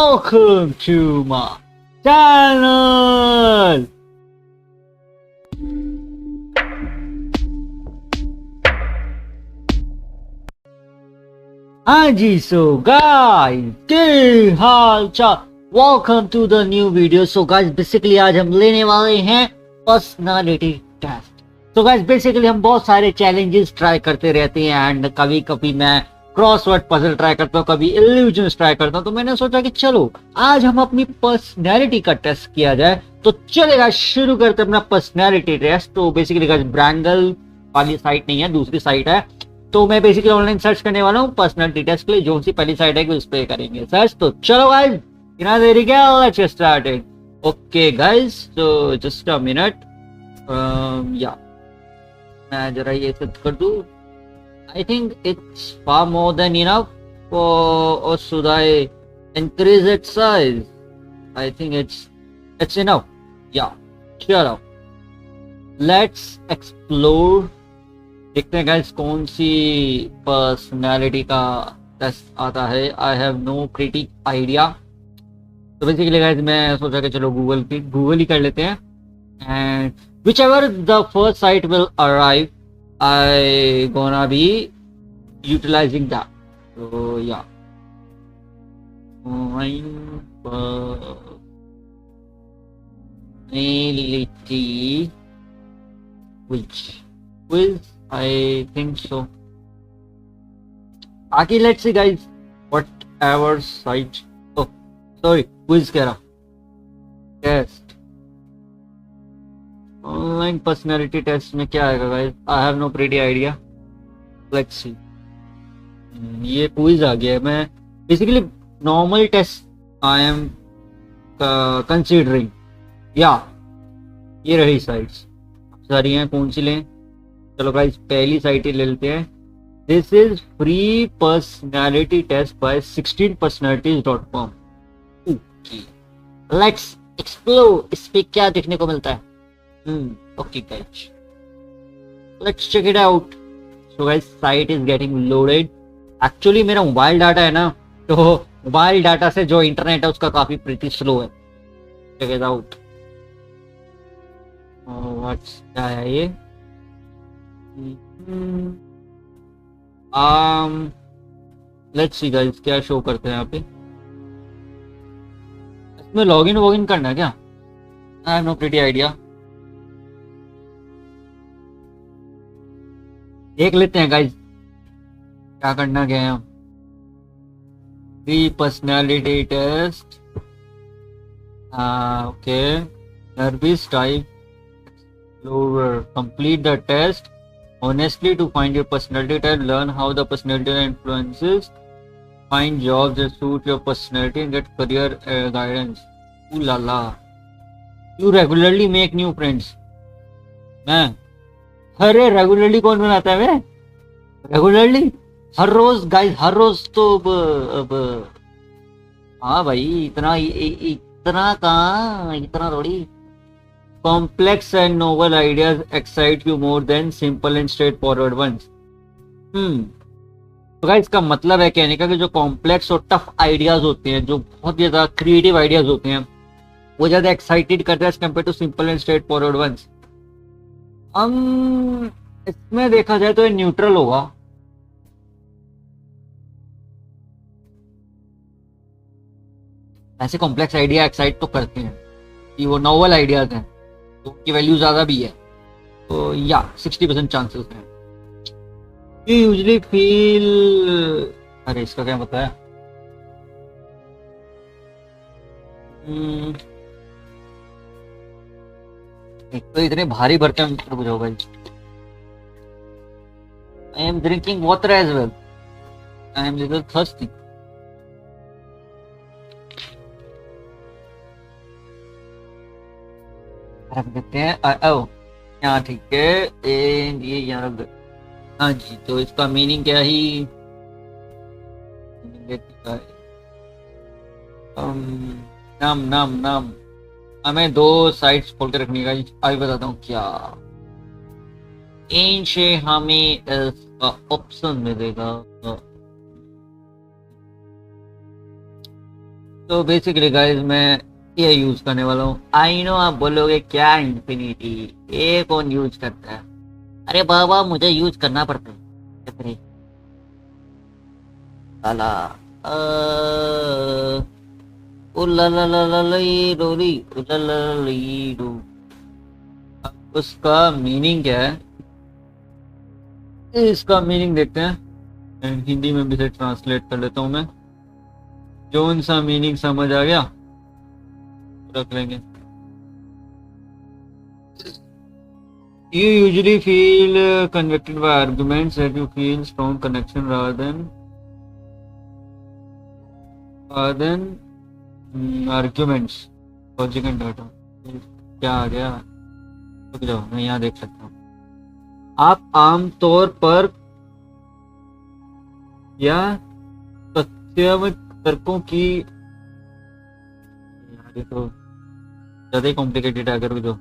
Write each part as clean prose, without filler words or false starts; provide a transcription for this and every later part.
welcome to my channel. हाँ जी, so guys के हाल चाल, welcome to the new video. So guys basically आज हम लेने वाले हैं personality test. So guys basically हम बहुत सारे चैलेंजेस ट्राई करते रहते हैं एंड कभी कभी मैं क्रॉसवर्ड पजल ट्राई करता हूँ, कभी इल्यूजन्स ट्राई करता हूँ। तो मैंने सोचा कि चलो आज हम अपनी पर्सनैलिटी का टेस्ट किया जाए। तो चलेगा, शुरू करते अपना पर्सनैलिटी टेस्ट। तो बेसिकली गाइस ब्रैंगल वाली साइट नहीं है, दूसरी साइट है। तो मैं बेसिकली ऑनलाइन सर्च करने वाला हूँ पर्सनैलिटी टेस्ट के लिए। जो सी पहली साइट है कि उस पर करेंगे सर्च। तो चलो गाइस बिना देरी के let's get started. Okay guys, तो जस्ट अ मिनट। या मैं जरा ये सेट कर दूं। I think it's far more than enough for, or should I increase its size? I think it's enough. Yeah, चलो let's explore। देखते हैं गाइस कौन सी पर्सनालिटी का टेस्ट आता है। I have no pretty idea। तो बेसिकली गाइस मैं सोचा कि चलो गूगल ही कर लेते हैं and whichever the first site will arrive I gonna be utilizing that. So yeah, personality which I think so. आगे let's see guys whatever site। oh sorry, quiz कह रहा टेस्ट। ऑनलाइन पर्सनैलिटी टेस्ट में क्या आएगा guys? I have no pretty idea. Let's see. ये quiz आ गया है। मैं basically normal test I am considering. या ये रही साइट्स सारी हैं, कौन सी लें? चलो गाइस पहली साइट ही ले लेते हैं। This is free personality test by 16personalities.com। Let's explore, इस पे क्या देखने को मिलता है। Okay guys, let's check it out। So guys site is getting loaded। Actually मेरा मोबाइल डाटा है ना, तो मोबाइल डाटा से जो इंटरनेट है उसका काफी प्रीटी स्लो है। check it out। what's क्या है ये? let's see guys क्या शो करते हैं यहाँ पे। इसमें लॉगिन करना है क्या? I have no pretty idea। देख लेते हैं गाइज क्या करना क्या है। Free personality test. Okay, service type explorer. Complete the test honestly to find your personality type, learn how the personality influences, find jobs that suit your personality and get career guidance। ooh la la, you regularly make new friends। मैं अरे regularly कौन बनाता है? मैं regularly हर रोज guys, हर रोज तो अब हाँ भाई इतना कहाँ, इतना थोड़ी। Complex and novel ideas excite you more than simple and straightforward ones. तो गाइस इसका मतलब है कहने का कि जो कॉम्प्लेक्स और टफ आइडियाज होते हैं, जो बहुत ज्यादा क्रिएटिव आइडियाज होते हैं, वो ज्यादा एक्साइटेड करते हैं as compare to simple and straightforward ones. इसमें देखा जाए तो ये न्यूट्रल होगा। ऐसे कॉम्प्लेक्स आइडिया एक्साइट तो करते हैं कि वो नोवेल आइडियाज हैं, तो उनकी वैल्यू ज्यादा भी है। तो या 60% चांसेस हैं। यू यूजुअली फील, अरे इसका क्या बताया? एक तो इतने भारी बर्तन बुझाओ भाई। I am drinking water as well। I am little thirsty। रख देते हैं। यहाँ ठीक है, ये यहाँ रख दे। हाँ जी, तो इसका मीनिंग क्या ही? नाम नाम नाम हमें 2 साइट्स खोल के रखने का। अभी बताता हूँ क्या। इनसे हमें इसका ऑप्शन मिलेगा। तो बेसिकली गाइस मैं ये यूज करने वाला हूँ। आई नो आप बोलोगे क्या इन्फिनिटी, ये कौन यूज करता है? अरे बाबा मुझे यूज करना पड़ता है। अरे साला ओ ला ला ला ला ली डोली ओ ला ला ला ली डो। उसका मीनिंग क्या है, इसका मीनिंग देखते हैं। हिंदी में भी से ट्रांसलेट कर लेता हूँ मैं। जो सा मीनिंग समझ आ गया रख लेंगे। You usually feel convicted by arguments that you feel strong connection rather than arguments, logic and data। क्या आ गया, रुक जाओ मैं यहाँ देख सकता हूँ। आप आमतौर पर या तथ्य तर्कों की, ये तो ज्यादा ही कॉम्प्लिकेटेड है। अगर जो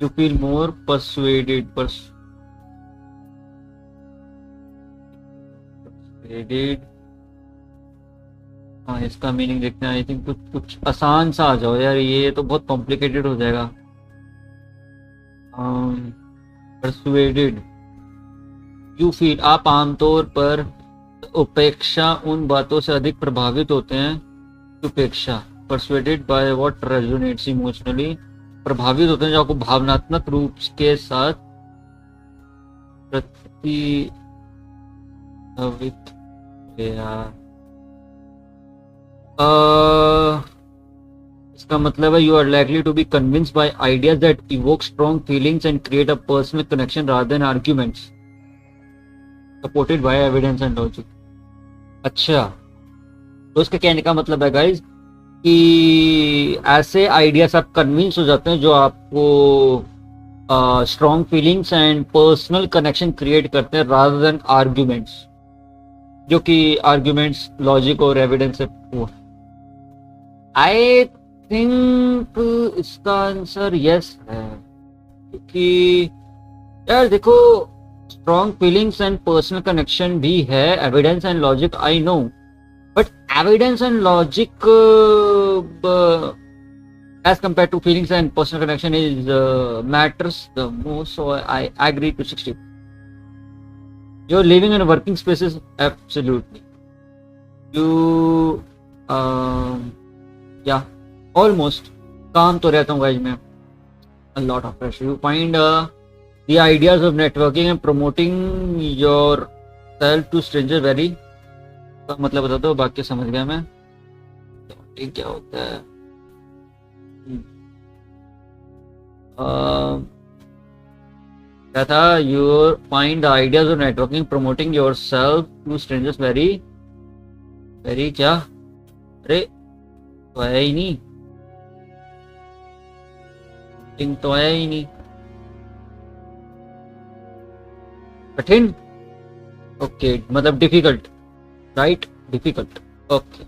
you feel more persuaded हाँ इसका मीनिंग देखते हैं। आई थिंक कुछ आसान सा आ जाओ यार, ये तो बहुत कॉम्प्लिकेटेड हो जाएगा। परसुएडेड, यू फील आप आमतौर पर उपेक्षा उन बातों से अधिक प्रभावित होते हैं। उपेक्षा, persuaded by what resonates emotionally, प्रभावित होते हैं जो आपको भावनात्मक रूप के साथ प्रभावित। इसका मतलब है you are likely to be convinced by ideas that evoke strong feelings and create a personal connection rather than arguments supported by evidence and logic. अच्छा, तो इसका कहने का मतलब है गाइज कि ऐसे आइडियाज आप कन्विंस हो जाते हैं जो आपको strong feelings and personal connection create करते हैं रादर देन आर्ग्यूमेंट्स, जो कि आर्ग्यूमेंट्स लॉजिक और एविडेंस से। आई थिंक इसका आंसर यस है, क्योंकि यार देखो strong feelings and personal connection भी है, evidence and logic I know, but evidence and logic as compared to feelings and personal connection is matters the most, so I agree to 60. You're living in working spaces, absolutely. You yeah, almost काम तो रहता हूँ guys मैं, a lot of pressure. You find the ideas of networking and promoting yourself to strangers very, मतलब बता दो, वाक्य समझ गया मैं। क्या होता है? क्या था? You find the ideas of networking promoting yourself to strangers very very क्या? अरे तो है ही नहीं, तो है ही नहीं, कठिन। ओके मतलब difficult, right? Difficult. Okay.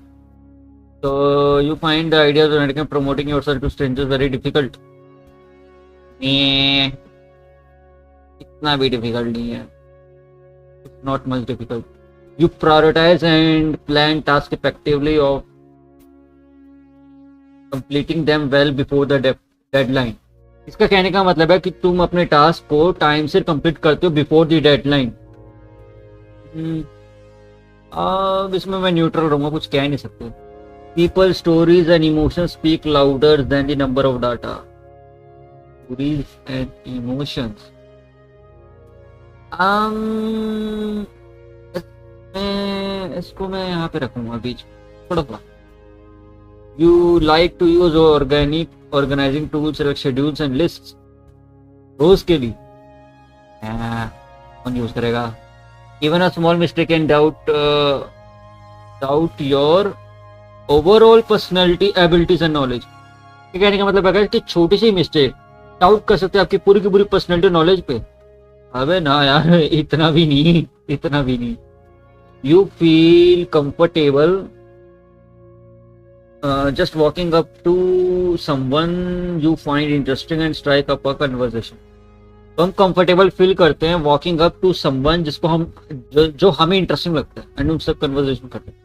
So you find the ideas of promoting yourself to strangers very difficult. इतना भी difficult नहीं है. It's not much difficult. You prioritize and plan tasks effectively of completing them well before the deadline. इसका कहने का मतलब है कि तुम अपने टास्क को टाइम से कंप्लीट करते हो बिफोर द डेडलाइन। अब इसमें मैं न्यूट्रल रहूंगा, कुछ कह नहीं सकते। People stories and emotion speak louder than the number of data. Stories and emotions, इसको मैं यहाँ पे रखूंगा बीच थोड़ा सा। You like to use organising tools like schedules and lists. रोज के लिए कौन यूज करेगा? Even a small mistake can doubt your overall personality, abilities and knowledge। कहने का मतलब है कि छोटी सी मिस्टेक डाउट कर सकते हैं आपकी पूरी की पूरी पर्सनैलिटी नॉलेज पे। अबे ना यार, इतना भी नहीं, इतना भी नहीं। You feel comfortable just walking up to someone you find interesting and strike up a conversation. तो हम कंफर्टेबल फील करते हैं वॉकिंग अप टू समवन जिसको हम जो हमें इंटरेस्टिंग लगता है एंड उनसे कन्वर्सेशन करते हैं।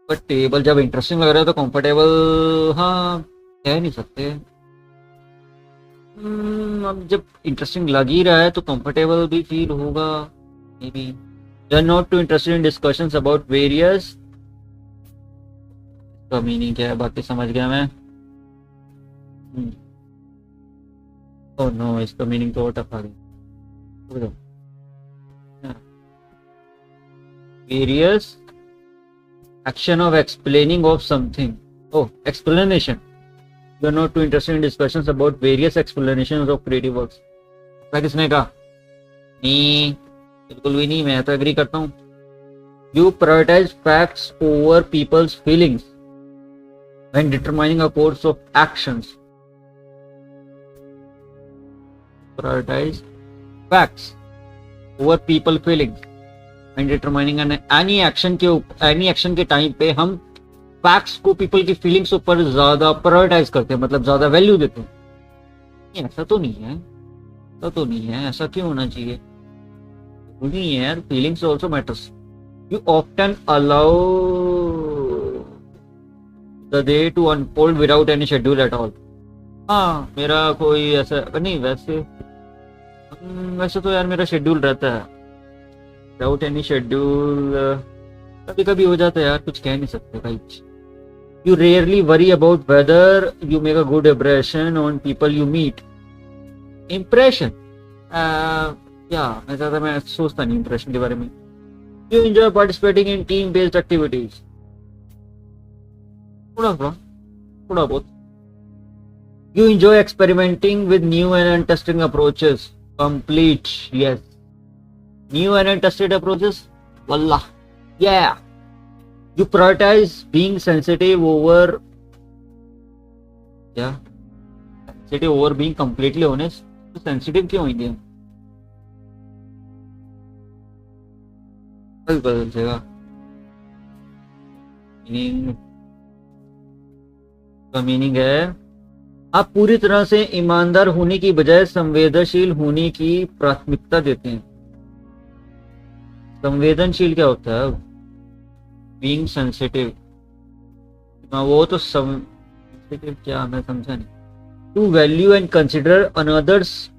पर टेबल जब इंटरेस्टिंग लग रहा है तो कंफर्टेबल, हाँ कह नहीं सकते। अब जब इंटरेस्टिंग लग ही रहा है तो कंफर्टेबल भी फील होगा maybe. You are not too interested in discussions about various, का मीनिंग क्या है बाकी समझ गया मैं। ओह नो, इसका मीनिंग तो और टफ आ गया। Various action of explaining of something. Oh, explanation. You are not too interested in discussions about various explanations of creative works. क्या किसने कहा? नहीं, बिल्कुल भी नहीं, मैं तो एग्री करता हूँ। You prioritize facts over people's feelings when determining a course of actions. Prioritize facts over people feelings. And determining any action के टाइम पे हम फैक्ट्स को पीपल की फीलिंग्स ऊपर ज्यादा प्रायोरिटाइज करते हैं, मतलब ज्यादा वैल्यू देते हैं। ऐसा तो नहीं है, ऐसा तो नहीं है, ऐसा क्यों होना चाहिए? नहीं है यार, feelings also matters. You often allow the day to unfold without any schedule at all. हाँ, मेरा कोई ऐसा नहीं, वैसे तो यार मेरा शेड्यूल रहता है, विदाउट एनी शेड्यूल कभी कभी हो जाता है यार, कुछ कह नहीं सकते भाई। You rarely worry about whether you make a good impression on people you meet. Impression मैं सोचता नहीं इम्प्रेशन के बारे में। You enjoy participating in team based activities, थोड़ा बहुत। You enjoy experimenting with new and untesting approaches. Complete, yes. New and untested approaches, wallah, yeah. You prioritize being sensitive over being completely honest. तो sensitive क्यों होंगे? बदल जाएगा meaning. का meaning है आप पूरी तरह से ईमानदार होने की बजाय संवेदनशील होने की प्राथमिकता देते हैं। संवेदनशील क्या होता है? बीइंग सेंसिटिव, वो तो सेंसिटिव क्या, मैं समझा नहीं। To value and consider another's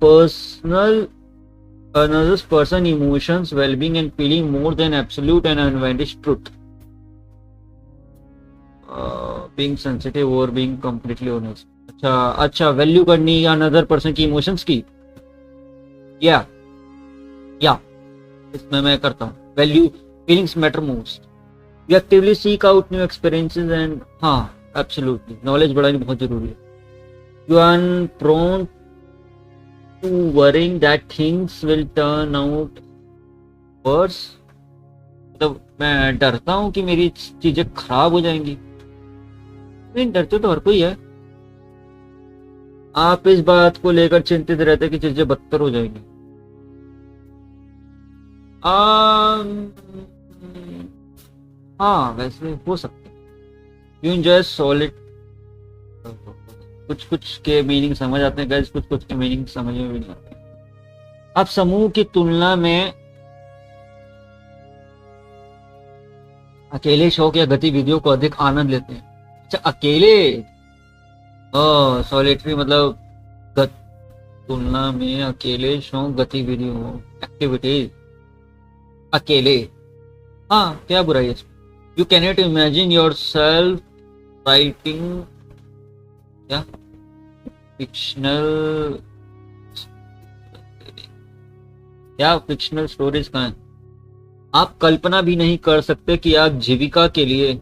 person emotions wellbeing and feeling more than absolute and अनवाइंटेड ट्रुथ। बीइंग सेंसिटिव और बीइंग कंप्लीटली ऑनेस्ट। अच्छा, वैल्यू करनी या अनदर पर्सन की इमोशंस की, या इसमें मैं करता हूँ। Value feelings matter most. You actively seek out new experiences and, हाँ एब्सोल्युटली, नॉलेज बढ़ानी बहुत जरूरी है। You are prone to worrying that things will turn out worse. मतलब मैं डरता हूँ कि मेरी चीजें खराब हो जाएंगी। नहीं, डरते तो हर कोई है। आप इस बात को लेकर चिंतित रहते कि चीजें बदतर हो जाएंगी। हाँ, वैसे हो सकते। यू एंजॉय सॉलिड, कुछ के मीनिंग समझ आते हैं गाइस, कुछ के मीनिंग समझ में भी नहीं आते। आप समूह की तुलना में अकेले शौक या गतिविधियों को अधिक आनंद लेते हैं। अच्छा, अकेले, सॉलिटरी मतलब तुलना में अकेले शौक गतिविधियों एक्टिविटीज, अकेले। हाँ, क्या बुराई है? You cannot imagine your self writing क्या फिक्शनल स्टोरीज का है। आप कल्पना भी नहीं कर सकते कि आप जीविका के लिए,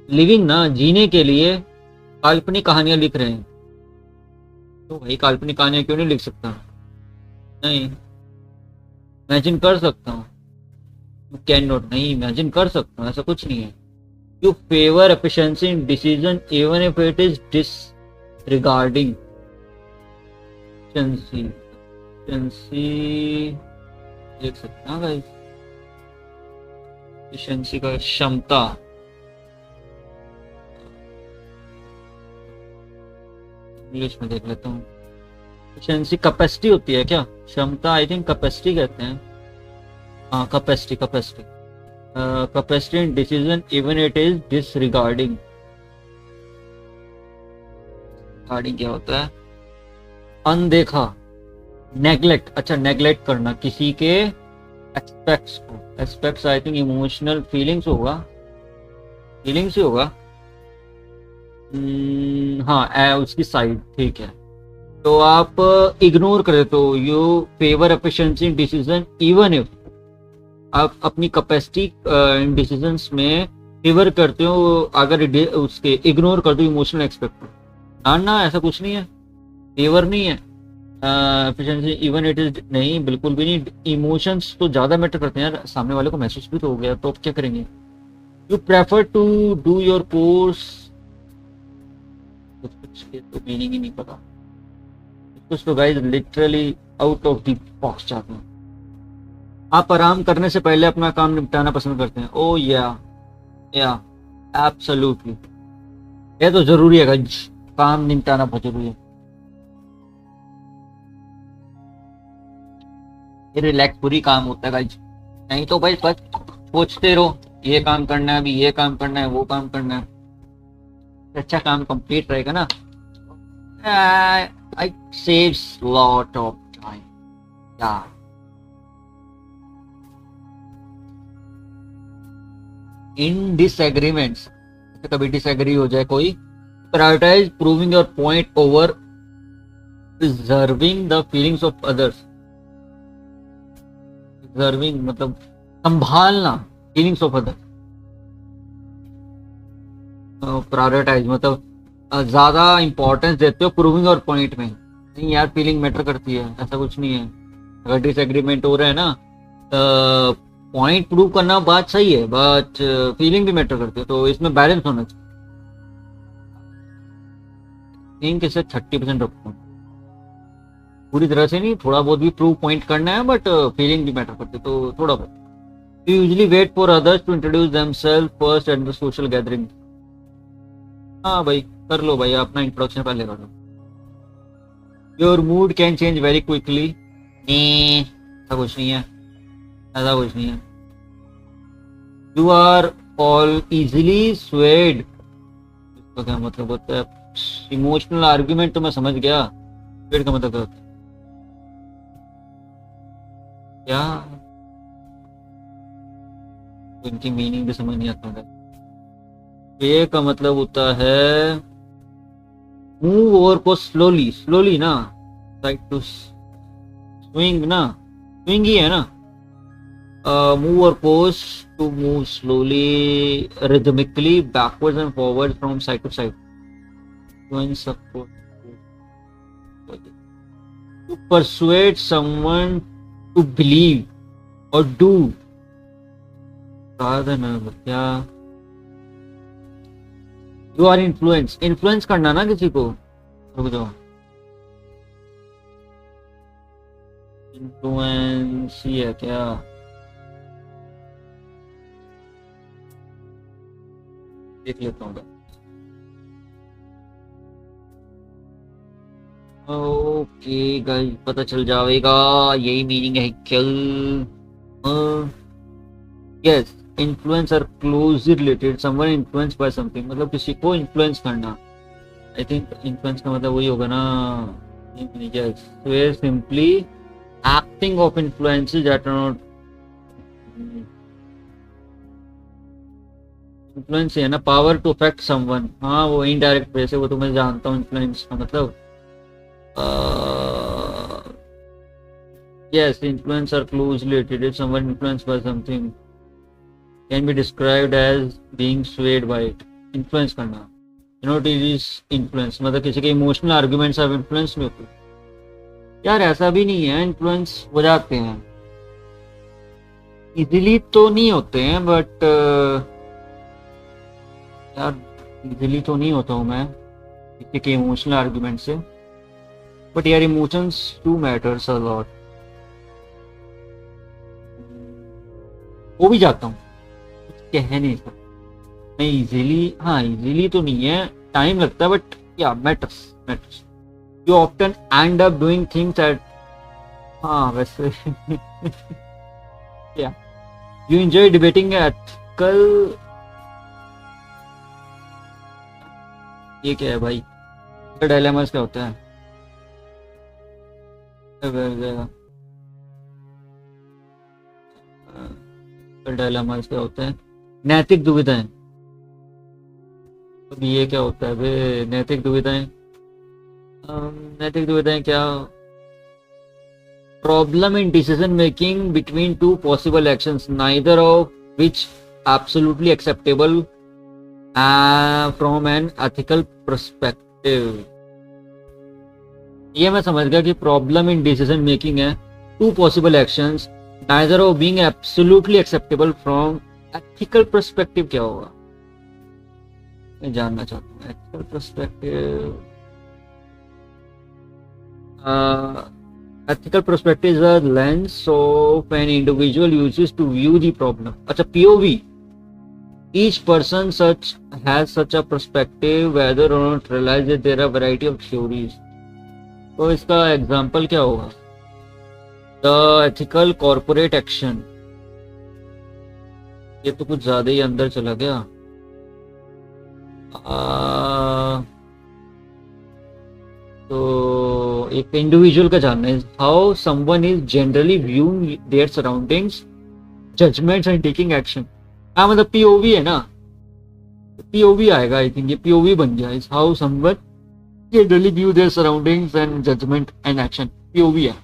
जीने के लिए काल्पनिक कहानियां लिख रहे हैं। तो भाई काल्पनिक कहानियां क्यों नहीं लिख सकता? नहीं, इमेजिन कर सकता हूँ। यू कैन नॉट, नहीं इमेजिन कर सकता हूँ, ऐसा कुछ नहीं है। You favour efficiency in decision even if it is disregarding. देख सकते हैं गाइस, एफिशिएंसी का क्षमता, इंग्लिश में देख लेता हूँ। एफिशिएंसी कैपेसिटी होती है क्या? क्षमता आई थिंक कैपेसिटी कहते हैं। हाँ, capacity capacity in decision even it is disregarding. Regarding क्या होता है? अनदेखा, नेग्लेक्ट। अच्छा, नेग्लेक्ट करना किसी के एस्पेक्ट्स को। Aspects I think emotional feelings होगा, फीलिंग्स ही होगा। हाँ, उसकी साइड, ठीक है। तो आप इग्नोर कर देते हो, you favour efficiency in decision even if, आप अपनी कैपेसिटी इन डिसीजंस में फेवर करते हो अगर उसके इग्नोर कर दो इमोशनल एक्सपेक्ट। ना ऐसा कुछ नहीं है, फेवर नहीं है। एफिशिएंसी इवन इट इज नहीं, बिल्कुल भी नहीं। इमोशंस तो ज्यादा मैटर करते हैं यार, सामने वाले को महसूस भी तो हो गया, तो अब क्या करेंगे? You prefer to do your course, कुछ तो मीनिंग ही नहीं पता, कुछ तो guys literally out of the box जाते हैं। आप आराम करने से पहले अपना काम निपटाना पसंद करते हैं। ओ या एब्सोल्युटली, ये तो जरूरी है गाइस, काम निपटाना बहुत जरूरी है। ये रिलैक्स पूरी काम होता है गाइस, नहीं तो भाई बस सोचते रहो ये काम करना है, अभी ये काम करना है, वो काम करना है। अच्छा काम कंप्लीट रहेगा ना, I saves lot of time. Yeah. In disagreements, कभी डिसएग्री हो जाए कोई, prioritize proving your point over preserving the feelings of others. Preserving मतलब संभालना feelings of others. Prioritize मतलब ज्यादा इंपॉर्टेंस देते हो प्रूविंग और पॉइंट में। नहीं यार, फीलिंग मैटर करती है, ऐसा कुछ नहीं है। अगर डिसएग्रीमेंट हो रहा है ना, पॉइंट प्रूव करना बात सही है, बट फीलिंग भी मैटर करती है, तो इसमें बैलेंस होना चाहिए। थिंक इसे 30% रखो, पूरी तरह से नहीं, थोड़ा बहुत भी प्रूव पॉइंट करना है, बट फीलिंग भी मैटर करती है, तो थोड़ा बहुत। You usually wait for others to introduce themselves first at the social gathering. हाँ भाई, कर लो भाई, अपना इंट्रोडक्शन पहले कर लो। Your mood can change very quickly. ऐसा कुछ नहीं है, ऐसा कुछ नहीं है। You are all easily swayed, इसका क्या मतलब होता है? इमोशनल आर्ग्यूमेंट तो मैं समझ गया, स्वेड का मतलब क्या होता है? क्या इनकी मीनिंग भी समझ नहीं आता है। ये का मतलब होता है मूव ओवर को स्लोली, स्लोली ना, साइड टू स्विंग ना, स्विंग ही है ना। मूव और pose, to move slowly rhythmically backwards and forward from side to side. To persuade someone to believe और डू साधन क्या। यू आर इन्फ्लुएंस, इन्फ्लुएंस करना ना किसी को। रुक जाओ, इन्फ्लुएंस ही है क्या? देख लेता हूँ। ओके गाइस, पता चल जाएगा, यही मीनिंग है क्या? Yes, influence are closely related, someone influence by something, मतलब किसी को इन्फ्लुएंस करना। आई थिंक इन्फ्लुएंस का मतलब वही होगा ना। Yes, where simply acting of influences that are not influence है ना, पावर टू अफेक्ट समवन। हाँ, वो इनडायरेक्ट वे से, वो तो मैं जानता हूँ इन्फ्लुएंस का मतलब। Yes, influence are closely related, someone influence by something can be described as being swayed by it. Influence करना, you know, it is influence, मतलब किसी के इमोशनल आर्ग्यूमेंट्स आप इन्फ्लुएंस में होते यार, ऐसा भी नहीं है, इन्फ्लुएंस हो जाते हैं, इजीली तो नहीं होते हैं, बट यार इजीली तो नहीं होता हूँ मैं किसी के इमोशनल आर्ग्यूमेंट से, बट यार emotions do matters a lot. हो भी जाता हूँ, कह नहीं सकता मैं इजीली। हाँ, इजीली तो नहीं है, टाइम लगता है, बट या matters matters. You often and up doing things at, हाँ वैसे या यू एंजॉय डिबेटिंग एथिकल, ये क्या है भाई? डायलेमास क्या होता है? डायलेमास क्या होता है? नैतिक दुविधाएं। तो ये क्या होता है बे? नैतिक दुविधाएं, नैतिक दुविधाएं क्या? Problem in decision making between two possible actions, neither of which absolutely acceptable from an ethical perspective. ये मैं समझ गया कि प्रॉब्लम इन डिसीजन मेकिंग है two possible actions, neither of being absolutely acceptable from ethical perspective. क्या होगा मैं जानना चाहता हूँ। Ethical perspective, ethical perspective is a lens of an individual uses to view the problem. अच्छा, POV, each person has such a perspective whether or not realize that there are variety of theories. तो इसका example क्या होगा? The ethical corporate action, ये तो कुछ ज्यादा ही अंदर चला गया। तो एक इंडिविजुअल का जानना है how someone is generally viewing their surroundings, judgements and taking action. हाँ मतलब पीओवी है ना, पीओवी आएगा। आई थिंक ये पीओवी बन गया। Is how someone generally view their surroundings and judgement and action, POV है।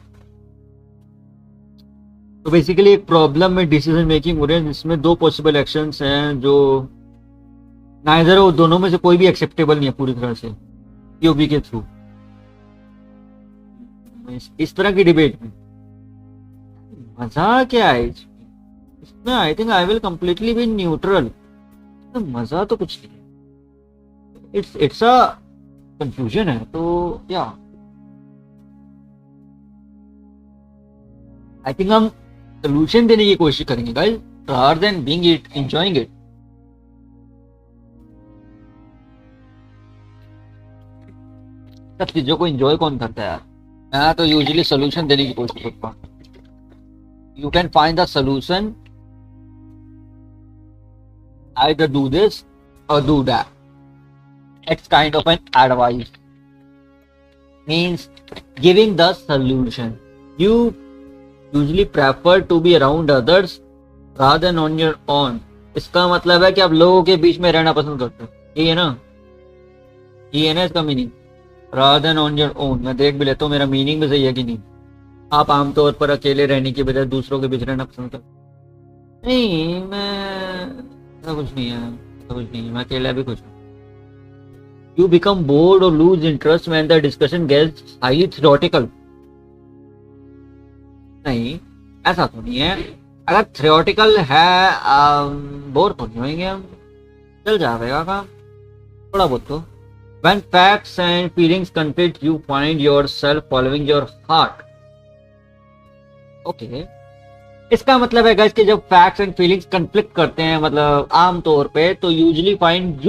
तो बेसिकली एक प्रॉब्लम में डिसीजन मेकिंग हो रही है जिसमें दो पॉसिबल एक्शंस हैं जो नाइदर हो, दोनों में से कोई भी एक्सेप्टेबल नहीं है पूरी तरह से पीओवी के थ्रू। इस तरह की डिबेट में मजा क्या है? इसमें I think I will completely B neutral. मजा तो कुछ नहीं, इट्स अ कंफ्यूजन है। तो क्या आई थिंक हम सोल्यूशन देने की कोशिश करेंगे guys, rather than being it enjoying it. सब चीजों को एंजॉय कौन करता है यार? मैं तो यूजुअली सोल्यूशन देने की कोशिश करता हूँ। You can find the solution, either do this or do that. It's kind of an advice, means giving the solution. You usually prefer to be around others rather than on your own. इसका मतलब है कि आप लोगों के बीच में रहना पसंद करते हो, ये है ना? ये है ना इसका meaning, rather than on your own। मैं देख भी लेता हूँ मेरा मीनिंग भी सही है कि नहीं। आप आमतौर पर अकेले रहने की बजाय दूसरों के बीच रहना पसंद करते? नहीं, मैं ऐसा कुछ नहीं है, ऐसा कुछ नहीं है, मैं अकेला भी खुश हूँ। You become bored or lose interest when the discussion gets highly theoretical। नहीं, ऐसा तो नहीं है। अगर theoretical है बोर तो नहीं होंगे हम, चल जाएगा काम थोड़ा बहुत तो। When facts and feelings conflict, you find yourself following your heart। Okay, इसका मतलब है गाइस कि जब फैक्ट्स एंड फीलिंग्स कन्फ्लिक्ट करते हैं, मतलब आम तौर पे, तो usually find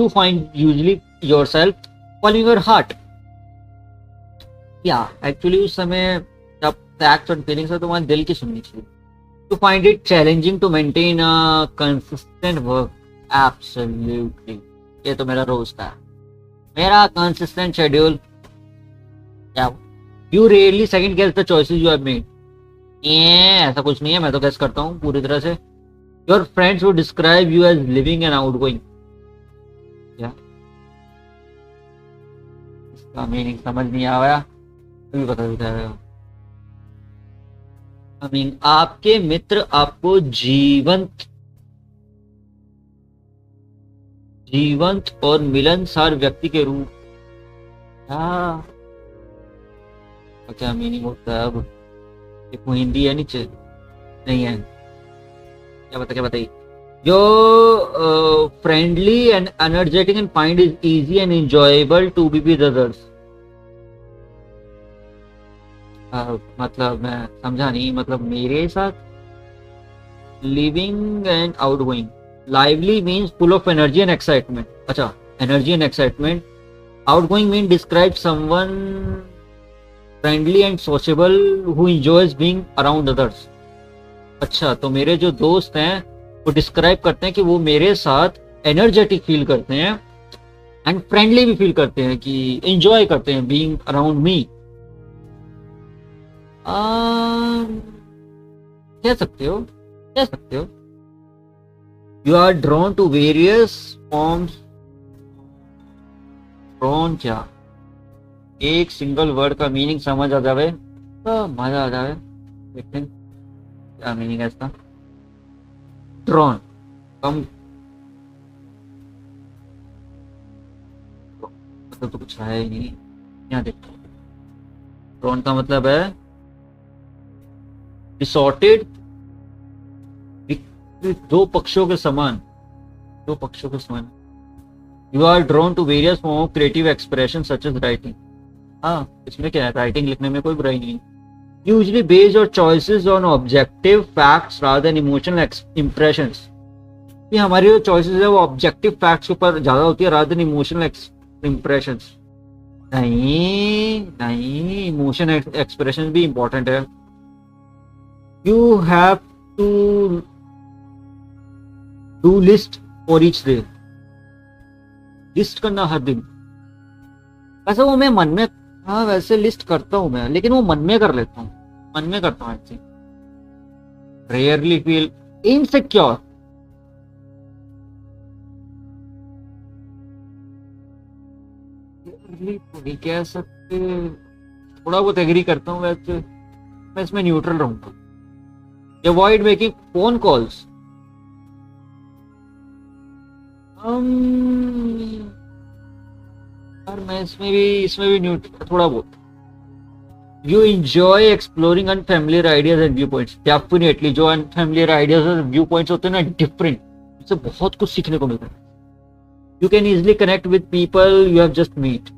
yourself following your heart. या एक्चुअली उस समय जब फैक्ट्स एंड फीलिंग्स है तो तुम्हारे दिल की सुननी चाहिए। To find it challenging to maintain a consistent work, absolutely. ये तो मेरा रोज का है, मेरा consistent schedule. You really second guess the choices you have made. ऐसा कुछ नहीं है, मैं तो गेस करता हूँ पूरी तरह से। Your friends would describe you as living and outgoing. क्या इसका मीनिंग समझ नहीं आया, अभी पता चलता है। आई मीन आपके मित्र आपको जीवंत और मिलनसार व्यक्ति के रूप, क्या मीनिंग होता है? अब हिंदी है नीचे नहीं है, क्या बताइए? जो friendly and energetic and find is easy and enjoyable to be with others. मतलब मैं समझा नहीं, मतलब मेरे साथ living and outgoing. Lively means full of energy and excitement. अच्छा, energy and excitement. Outgoing mean describe someone friendly and sociable who enjoys being around others. अच्छा, तो मेरे जो दोस्त हैं वो डिस्क्राइब करते हैं कि वो मेरे साथ एनर्जेटिक फील करते हैं एंड फ्रेंडली भी फील करते हैं, कि एंजॉय करते हैं बीइंग अराउंड मी। कह सकते हो, कह सकते हो। You are drawn to various forms. Drawn क्या, एक सिंगल वर्ड का मीनिंग समझ आ जावे तो मजा आ जावे। देखते हैं क्या मीनिंग है इसका। ड्रॉन कम मतलब तो कुछ है ही नहीं, यहाँ देखते हैं। ड्रॉन का मतलब है डिसॉर्टेड, दो पक्षों के समान, दो पक्षों के समान। You are drawn to various form of creative expression such as writing. हाँ, इसमें क्या है, राइटिंग लिखने में कोई बुराई नहीं। Usually based your choices on objective facts rather than emotional impressions. ये हमारी जो चॉइसेस है वो ऑब्जेक्टिव फैक्ट्स के ऊपर ज्यादा होती है रादर देन इमोशनल इम्प्रेशंस। नहीं नहीं, इमोशन एक्सप्रेशन भी इंपॉर्टेंट है। You have to do list for each day. List करना हर दिन, वैसे वो मैं मन में, हाँ वैसे लिस्ट करता हूं मैं, लेकिन वो मन में कर लेता हूँ, मन में करता हूँ ऐसे। Rarely feel insecure. नहीं कह सकते, थोड़ा बहुत एग्री करता हूँ, वैसे मैं इसमें न्यूट्रल रहूंगा। Avoid making phone calls. यार मैं इसमें भी न्यूट्रल थोड़ा बहुत। You enjoy exploring unfamiliar ideas and view points. Definitely जो अनफैमिलियर आइडियाज और व्यू पॉइंट्स होते हैं ना, डिफरेंट, इससे बहुत कुछ सीखने को मिलता है। You can easily connect with people you have just meet.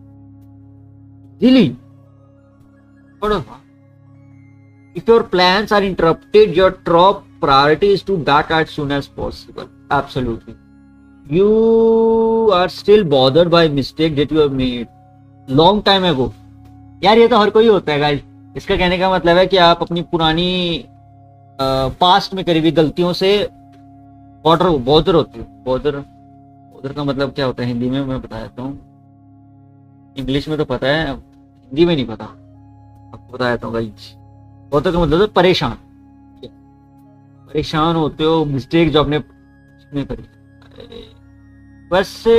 Easily, if your plans are interrupted, your top priority is to back as soon as possible. Absolutely. You are still bothered by mistake that you have made long time ago. यार ये तो हर कोई होता है guys. इसका कहने का मतलब है कि आप अपनी पुरानी पास्ट में करी हुई गलतियों से बॉदर होते हो। बॉदर का मतलब क्या होता है हिंदी में, मैं बता देता हूँ। इंग्लिश में तो पता है, हिंदी में नहीं पता, आपको बता देता हूँ गाइस। बॉदर का मतलब है परेशान होते हो मिस्टेक जो आपने करी। वैसे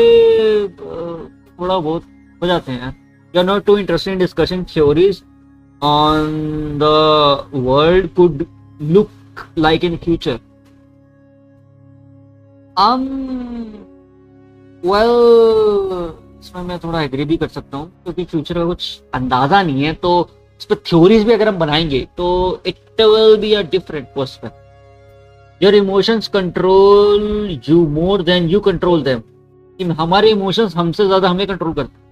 थोड़ा बहुत हो जाते हैं। You are not too interested in discussion theories on the world could look like in future. इसमें मैं थोड़ा एग्री भी कर सकता हूँ, क्योंकि फ्यूचर का कुछ अंदाजा नहीं है, तो इस पर थ्योरीज भी अगर हम बनाएंगे तो it will be a different perspective. Your emotions control you more then you control them. हमारे इमोशंस हमसे ज्यादा हमें कंट्रोल करते हैं।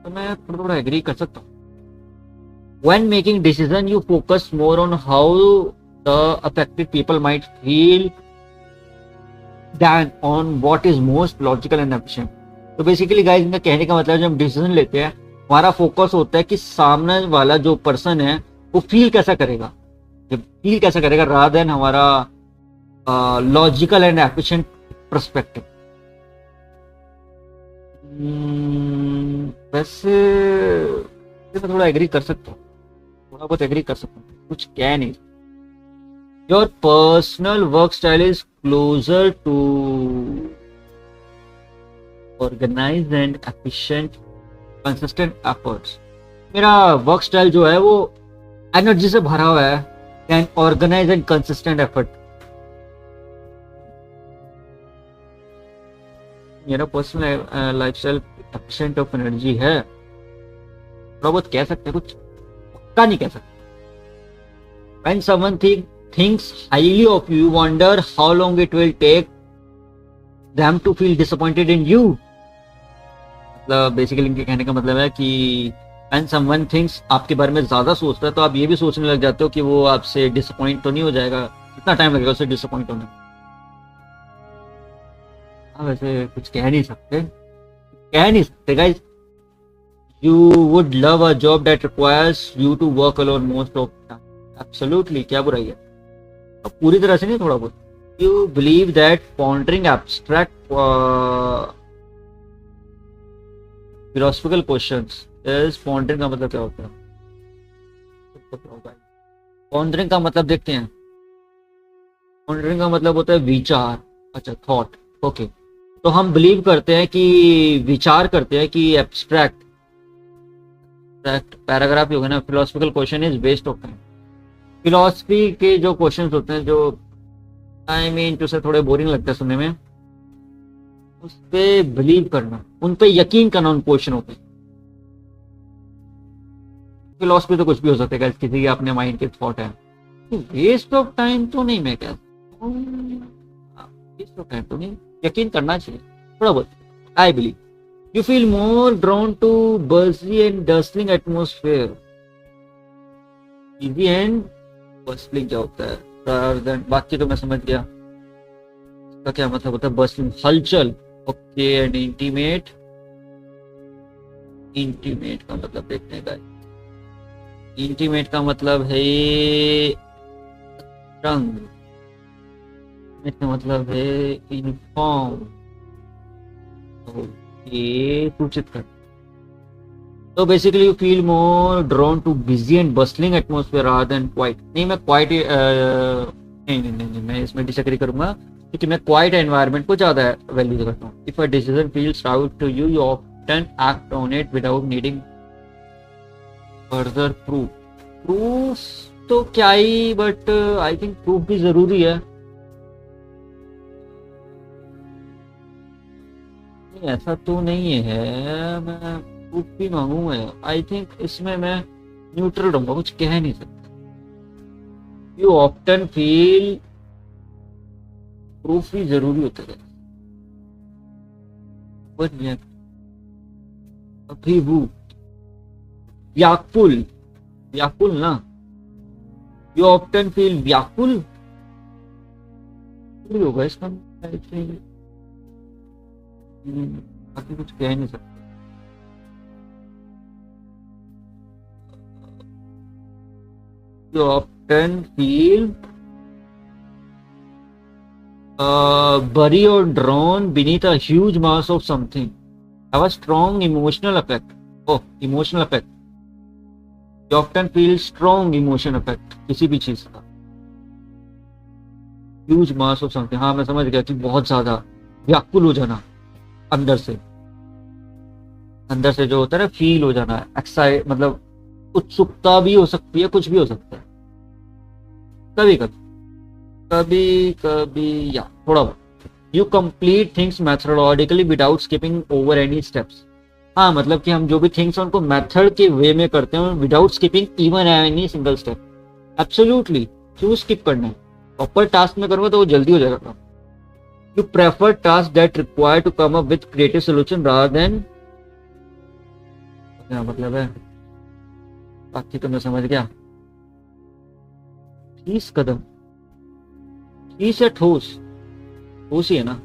तो मैं थोड़ा एग्री कर सकता हूँ। When making decision, you focus more on how the affected people might feel than on what is most logical and efficient. तो बेसिकली गाइस इनका कहने का मतलब जब हम डिसीजन लेते हैं, हमारा फोकस होता है कि सामने वाला जो पर्सन है वो फील कैसा करेगा, रादर देन हमारा लॉजिकल एंड एफिशिएंट पर्सपेक्टिव। वैसे मैं थोड़ा एग्री कर सकता हूँ, थोड़ा बहुत एग्री कर सकता हूँ, कुछ कह नहीं। Your personal work style is closer to organised and efficient consistent efforts. मेरा वर्क स्टाइल जो है वो एनर्जी से भरा हुआ है and organised and consistent effort. मेरा personal lifestyle efficient of energy है, थोड़ा बहुत कह सकते हैं, कुछ पक्का नहीं कह सकते। When someone thinks highly of you, wonder how long it will take them to feel disappointed in you. मतलब बेसिकली इनके कहने का मतलब है कि when someone thinks आपके बारे में ज्यादा सोचता है, तो आप ये भी सोचने लग जाते हो कि वो आपसे डिसअपॉइंट तो नहीं हो जाएगा, कितना टाइम लगेगा उसे डिसअपॉइंट होने। हाँ वैसे कुछ कह नहीं सकते guys. You would love a job that requires you to work alone most of the time. Absolutely, क्या बुराई है? अब पूरी तरह से नहीं, थोड़ा बहुत. You believe that pondering abstract philosophical questions is pondering का मतलब क्या होता है? Pondering का मतलब देखते हैं. Pondering का मतलब होता है विचार. अच्छा, थॉट. ओके, तो हम बिलीव करते हैं कि विचार करते हैं कि एब्स्ट्रैक्ट पैराग्राफ ही होगा ना. Philosophical question is based of time. Philosophy के जो क्वेश्चंस होते हैं, जो आई मीन जो से थोड़े बोरिंग लगते हैं सुनने में, उस पे बिलीव करना, उन पे यकीन करना, उन क्वेश्चनों पे. फिलोसफी तो कुछ भी हो सकता है, किसी के अपने माइंड के थॉट है. वेस्ट ऑफ टाइम तो नहीं, मैं कहता हूँ वेस्ट ऑफ टाइम तो नहीं, यकीन करना चाहिए थोड़ा बहुत. I believe you feel more drawn to busy and bustling atmosphere. busy and bustling क्या होता है? rather than, बाकी तो मैं समझ गया इसका क्या मतलब होता है. bustling हलचल. Okay, and intimate. इंटीमेट का मतलब देखने का, इंटीमेट का मतलब है रंग, इसका मतलब है यूनिफॉर्म, ये सूचित कर. तो basically you feel more drawn to busy and bustling atmosphere rather than quiet. नहीं, मैं क्वाइट नहीं, मैं इसमें डिसएग्री करूंगा, क्योंकि मैं क्वाइट एनवायरनमेंट को ज्यादा वैल्यू करता हूँ. If a decision feels out to you, you often act on it without needing further proof. Proof तो क्या ही, बट आई थिंक प्रूफ भी जरूरी है. ऐसा तो नहीं है मैं प्रूफ भी मांगूंगा. आई थिंक इसमें मैं न्यूट्रल रहूंगा, कुछ कह नहीं सकता. यू ऑफ्टन फील, प्रूफ भी जरूरी होता है. अभिभूत, व्याकुल, व्याकुल ना. यू ऑफ्टन फील व्याकुल होगा इसका. आई थिंक बाकी कुछ कह नहीं सकते. You often feel buried or drawn beneath a huge mass of something. Have a strong emotional effect. Oh, emotional effect. You often feel strong emotion effect किसी भी चीज का. Huge mass of something. हाँ, मैं समझ गया कि बहुत ज्यादा व्याकुल हो जाना अंदर से. अंदर से जो होता है ना, फील हो जाना, एक्साइट, मतलब उत्सुकता भी हो सकती है, कुछ भी हो सकता है. कभी कभी, कभी कभी या थोड़ा बहुत. You complete things methodologically without skipping over any steps. हाँ, मतलब कि हम जो भी थिंग्स हैं उनको मेथड के वे में करते हैं, without skipping even any single step. Absolutely. क्यों स्किप करना है? प्रॉपर टास्क में करूंगा तो वो जल्दी हो जाएगा काम. You prefer tasks that require to come up with creative solution rather than, क्या मतलब है? बाकी तो मैं समझ गया. ठोस कदम, ठोस या ठोस? ठोस ही है ना.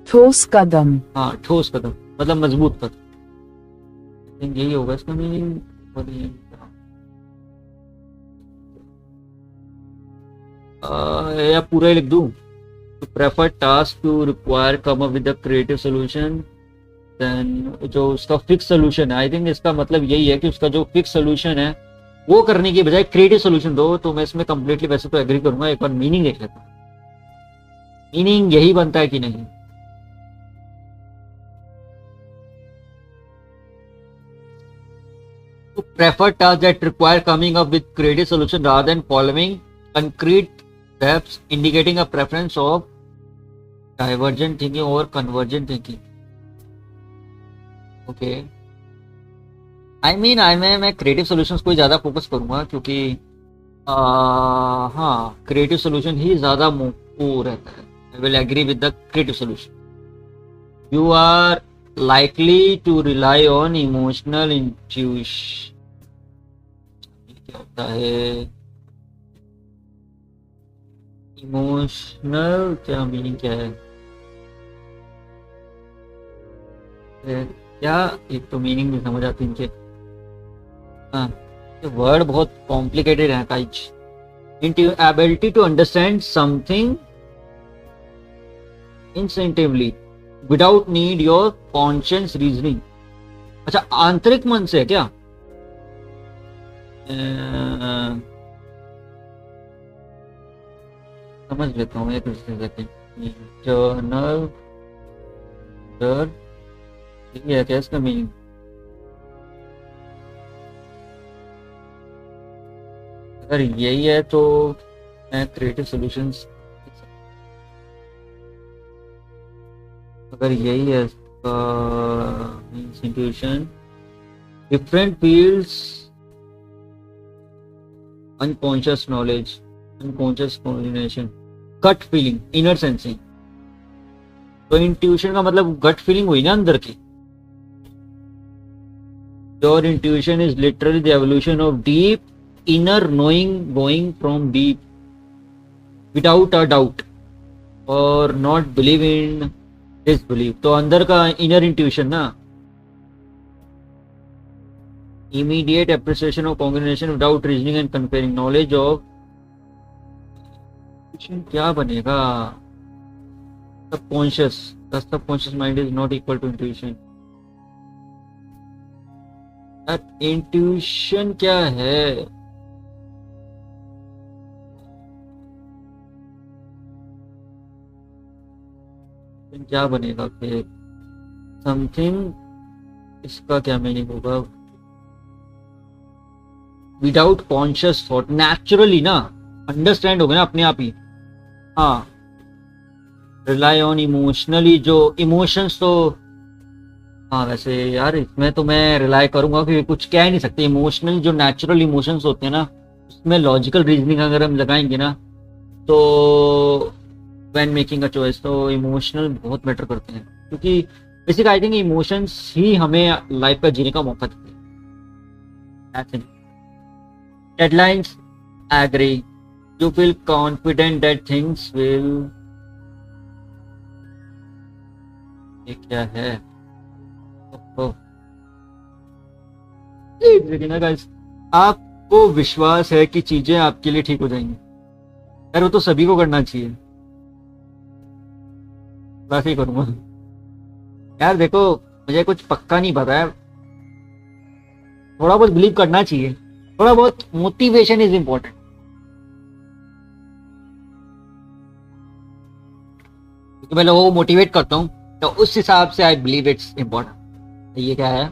ठोस कदम. हाँ, ठोस कदम मतलब मजबूत कदम. यही होगा इसका मीनिंग. या पूरा ही लिख दूं. to prefer task to require come up with a creative solution, then जो उसका फिक्स सोल्यूशन है, आई थिंक इसका मतलब यही है कि उसका जो फिक्स सोल्यूशन है वो करने की बजाय क्रिएटिव सोल्यूशन दो. तो मैं इसमें कंप्लीटली वैसे तो एग्री करूंगा. एक बार मीनिंग देख लेता हूँ. मीनिंग यही बनता है कि नहीं? to prefer tasks that require coming up with creative solution rather than following concrete steps, indicating a preference of divergent thinking over convergent thinking. Okay, I mean मैं क्रिएटिव सॉल्यूशंस को ज़्यादा फोकस करूंगा, क्योंकि हाँ, क्रिएटिव सॉल्यूशन ही ज़्यादा वो रहता है. I will agree with the creative solution. You are likely to rely on emotional intuition. क्या होता है इमोशनल? क्या मीनिंग क्या है? क्या, एक तो मीनिंग भी समझ आती इनके। हाँ, वर्ड बहुत कॉम्प्लिकेटेड है guys. Ability to understand something instinctively without need your conscious reasoning. अच्छा, आंतरिक मन से है क्या? समझ लेता हूँ एक सेकंड। इंटरनल ये है क्या इसका मीनिंग? अगर यही है तो मैं क्रिएटिव सॉल्यूशंस, अगर यही है इसका institution, different fields, unconscious knowledge, unconscious coordination, gut feeling, inner sensing. तो इंट्यूशन का मतलब गट फीलिंग हुई ना अंदर की। Your intuition is literally the evolution of deep inner knowing going from deep without a doubt और नॉट बिलीव इन डिसबिलीव। तो अंदर का इनर इंट्यूशन ना, immediate appreciation of combination without reasoning and comparing, knowledge of क्या बनेगा? Subconscious, the subconscious mind is not equal to intuition. Intuition क्या है? क्या बनेगा फिर? समथिंग, इसका क्या मीनिंग होगा? विदाउट कॉन्शियस थॉट, नेचुरली ना अंडरस्टैंड होगा ना अपने आप ही। हाँ, रिलाई ऑन इमोशनली, जो इमोशंस तो हाँ वैसे यार इसमें तो मैं रिलाई करूंगा क्योंकि कुछ कह ही नहीं सकते। इमोशनल जो नेचुरल इमोशंस होते हैं ना, उसमें लॉजिकल रीजनिंग अगर हम लगाएंगे ना तो व्हेन मेकिंग अ चॉइस तो इमोशनल बहुत मैटर करते हैं, क्योंकि बेसिक आई थिंक इमोशंस ही हमें लाइफ का जीने का मौका देते हैं। Deadlines, agree, you feel confident that things will, ये क्या है? देखिए ना गाइस, आपको विश्वास है कि चीजें आपके लिए ठीक हो जाएंगी। यार वो तो सभी को करना चाहिए, वैसे ही करूंगा। यार देखो, मुझे कुछ पक्का नहीं पता है, थोड़ा बहुत बिलीव करना चाहिए, थोड़ा बहुत मोटिवेशन इज इम्पोर्टेंट। क्योंकि मैं लोगों को मोटिवेट करता हूँ तो उस हिसाब से आई बिलीव इट्स इम्पोर्टेंट। ये क्या है?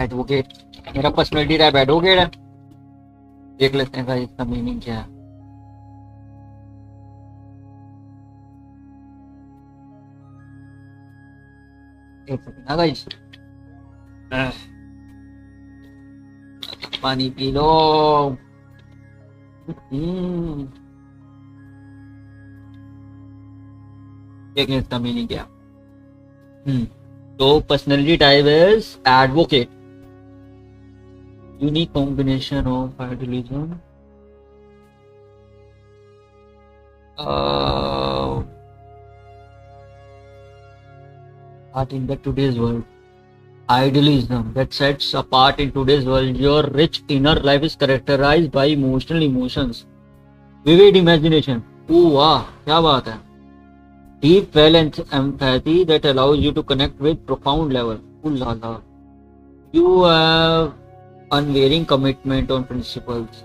एडवोकेट, मेरा पर्सनैलिटी टाइप एडवोकेट है। देख लेते हैं भाई इसका मीनिंग क्या है। एक सेकंड ना गाइस, पानी पी लो। देखिए इसका मीनिंग क्या। तो personality type is advocate, unique combination of idealism, art in the today's world. Idealism that sets apart in today's world. Your rich inner life is characterized by emotional emotions, vivid imagination. Oh wow, क्या बात है? Deep well and empathy that allows you to connect with profound level. Ooh la la. You have unwavering commitment on principles.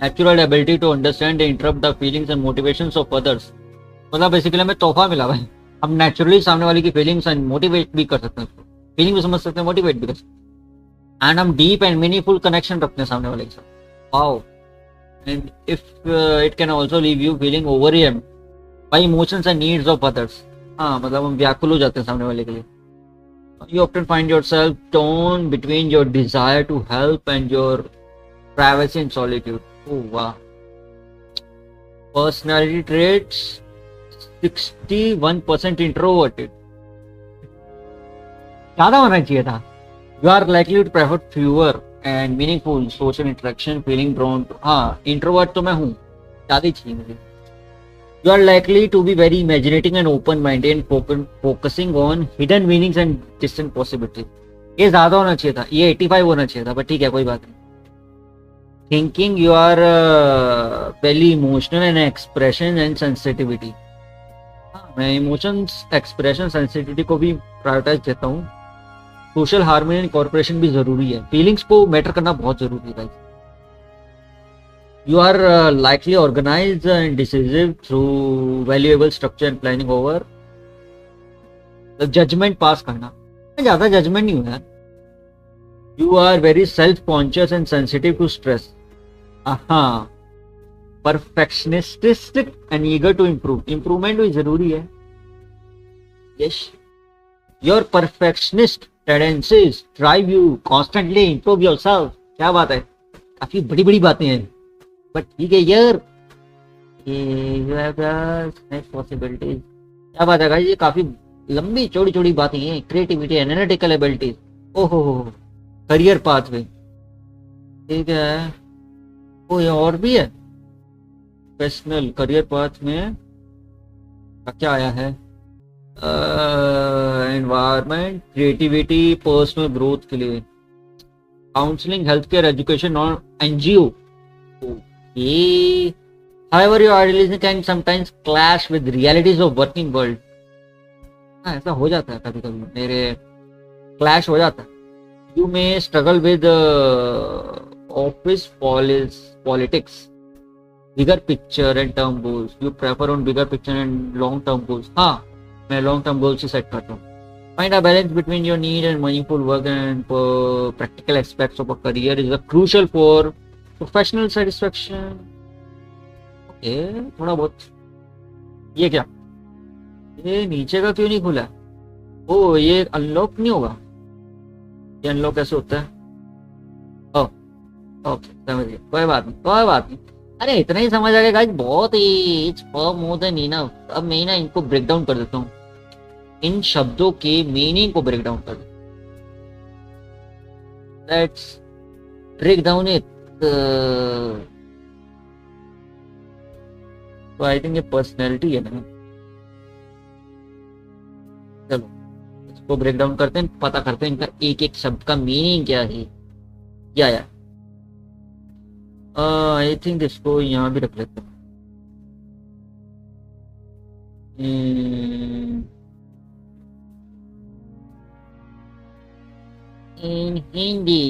Natural ability to understand and interrupt the feelings and motivations of others. मतलब basically हमें तोहफा मिला भाई, हम naturally सामने वाले की feelings and motivate भी कर सकते हैं, उसको फीलिंग भी समझ सकते हैं, मोटिवेट भी कर सकते हैं, एंड हम डीप एंड मीनिंगफुल कनेक्शन रखते हैं सामने वाले के साथ। Wow, and if it can also leave you feeling overwhelmed bye emotions and needs of others. हाँ मतलब हम व्याकुल हो जाते हैं सामने वाले के लिए। You often find yourself torn between your desire to help and your privacy and solitude. Oh wow. Personality traits 61% introverted. ज्यादा होना चाहिए था। You are likely to prefer fewer and meaningful social interaction, feeling drawn to, हाँ introvert तो मैं हूँ, ज़्यादा चाहिए मुझे। You are likely to be very imaginative and open minded and focusing on hidden meanings and distant possibilities. ये ज़्यादा होना चाहिए था, ये 85 होना चाहिए था, बट ठीक है कोई बात नहीं। Thinking you are very emotional and expression and sensitivity. मैं इमोशंस, एक्सप्रेशन, सेंसिटिविटी को भी प्रायोरिटाइज देता हूँ। सोशल हार्मनी एंड कॉर्पोरेशन भी जरूरी है, फीलिंग्स को मैटर करना बहुत जरूरी है। You are likely organised and decisive through valuable structure and planning over judgement pass करना। मैं ज्यादा जजमेंट नहीं हूँ यार। You are very self conscious and sensitive to stress. हाँ, perfectionistic and eager to improve, improvement भी जरूरी है। Yes, your perfectionist tendencies drive you constantly improve yourself. क्या बात है, काफी बड़ी बड़ी बातें हैं, बट ठीक है यार। पॉसिबिलिटीज, क्या बात है गाइस, ये काफी लंबी चौड़ी चौड़ी बातें हैं। क्रिएटिविटी, एनालिटिकल एबिलिटीज, ओहो, करियर पाथवे, ठीक है। कोई और भी है प्रोफेशनल करियर पाथ में क्या आया है? एनवायरमेंट, क्रिएटिविटी, पर्सनल ग्रोथ के लिए, काउंसलिंग, हेल्थ केयर, एजुकेशन और NGO. However, your idealism can sometimes clash with realities of working world. हाँ, ऐसा हो जाता है कभी कभी, मेरे क्लैश हो जाता है। You may struggle with office politics, bigger picture and term goals. You prefer on bigger picture and long term goals. हाँ, मैं long term goals ही सेट करता हूँ। Find a balance between your need and meaningful work and practical aspects of a career is crucial for professional satisfaction. Okay, थोड़ा बहुत। ये क्या, ये नीचे का क्यों नहीं खुला? ओ, ये अनलॉक नहीं होगा। ये अनलॉक कैसे होता है? ओ, ओके, समझ गया, कोई बात नहीं, कोई बात नहीं। अरे इतना ही समझ आ गया गाइस, बहुत ही, it's for more than enough. अब मैं ना इनको ब्रेक डाउन कर देता हूँ, इन शब्दों के मीनिंग को ब्रेक डाउन कर देता हूँ। Let's break down it. तो आई थिंक ये पर्सनैलिटी है ना। चलो इसको ब्रेक डाउन करते हैं, पता करते हैं इनका एक एक शब्द का मीनिंग क्या है। क्या यार, आई थिंक इसको यहाँ भी रख लेते हैं। In Hindi,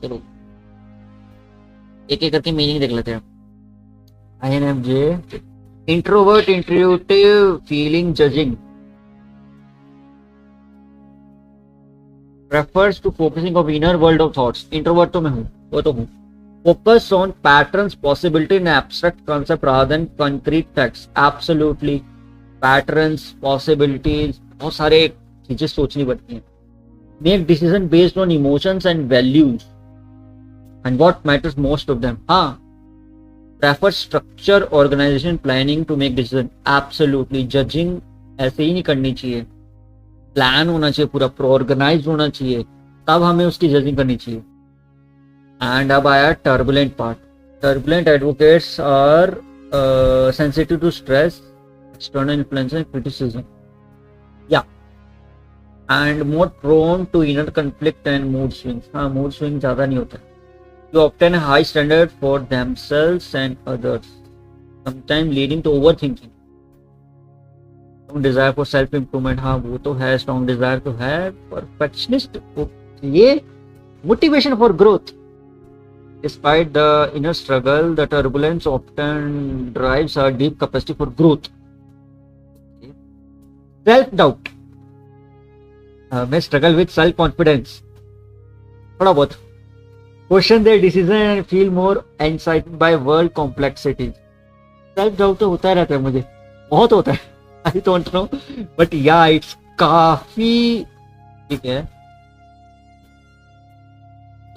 चलो एक एक करके मीनिंग देख लेते हैं। INFJ, introvert, intuitive, feeling, judging, refers to focusing of inner world of thoughts. Introvert तो मैं हूँ, वो तो हूँ। Focus on patterns, possibility and abstract concept rather than concrete facts. Absolutely. Patterns, possibilities, बहुत सारे चीजें सोचनी पड़ती हैं। Make decision based on emotions and values and what matters most of them. हाँ, prefer structure, organization, planning to make decision. Absolutely. Judging ऐसे ही नहीं करनी चाहिए, प्लान होना चाहिए, पूरा ऑर्गेनाइज होना चाहिए, तब हमें उसकी जजिंग करनी चाहिए। एंड अब आया turbulent part. Turbulent advocates are sensitive to stress, external influence and criticism. Yeah. And more prone to inner conflict and mood swings. हाँ, mood swings ज़्यादा नहीं होता। You obtain a high standard for themselves and others, sometimes leading to overthinking. Strong desire for self improvement. हाँ, वो तो है, strong desire तो है। Perfectionist, ये motivation for growth. Despite the inner struggle, the turbulence often drives a deep capacity for growth. Self doubt, मैं struggle with self confidence थोड़ा बहुत। Question their decision and feel more anxiety by world complexities. Self doubt तो होता रहता है, मुझे बहुत होता है, I don't know, but yeah it's काफी ठीक है।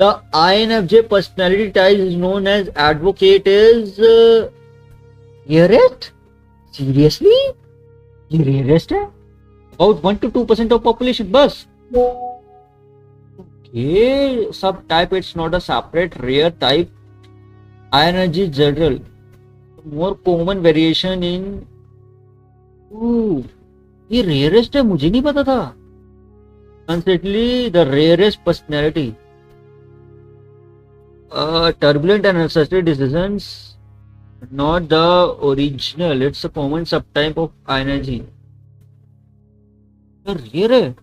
The INFJ personality type is known as advocate is rarest. Seriously ये रियरेस्ट है? about 1 to 2% of population bus. Okay, subtype it's not a separate rare type. High energy general, more common variation in. ये rarest है, मुझे नहीं पता था. Uncertainly, the rarest personality. Turbulent and uncertain decisions, not the original. It's a common subtype of energy. Rare है.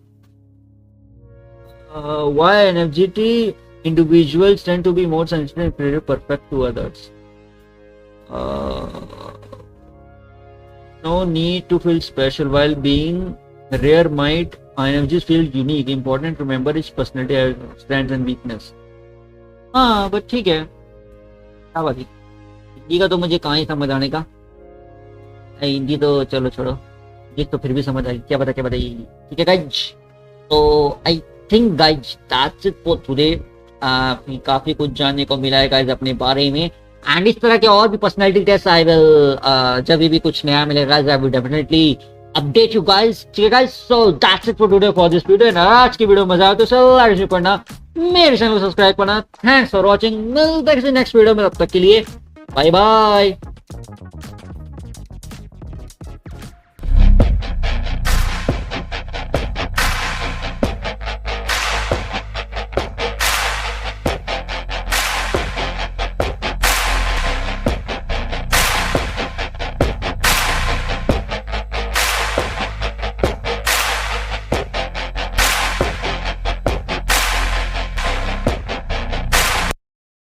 Why energy individuals tend to be more sensitive and pretty perfect to others. No need to feel special while being rare. Might energies feel unique. Important to remember its personality, strengths and weakness. हाँ but ठीक है, क्या बात है. हिंदी का तो मुझे कहाँ ही समझ आने का. हिंदी तो चलो छोड़ो, ये तो फिर भी समझ आई. क्या पता ठीक है गाइज. तो I think guys that's it for today. काफी कुछ जानने को मिला है गाइज अपने बारे में. एंड इस तरह के और भी पर्सनैलिटी टेस्ट आई विल, जब भी कुछ नया मिलेगा I will definitely update you guys. ठीक है guys, so that's it for today for this video. आज की वीडियो मजा आया तो लाइक करना, मेरे चैनल को सब्सक्राइब करना. Thanks for watching. मिलते हैं नेक्स्ट वीडियो में, तब तक के लिए बाय बाय.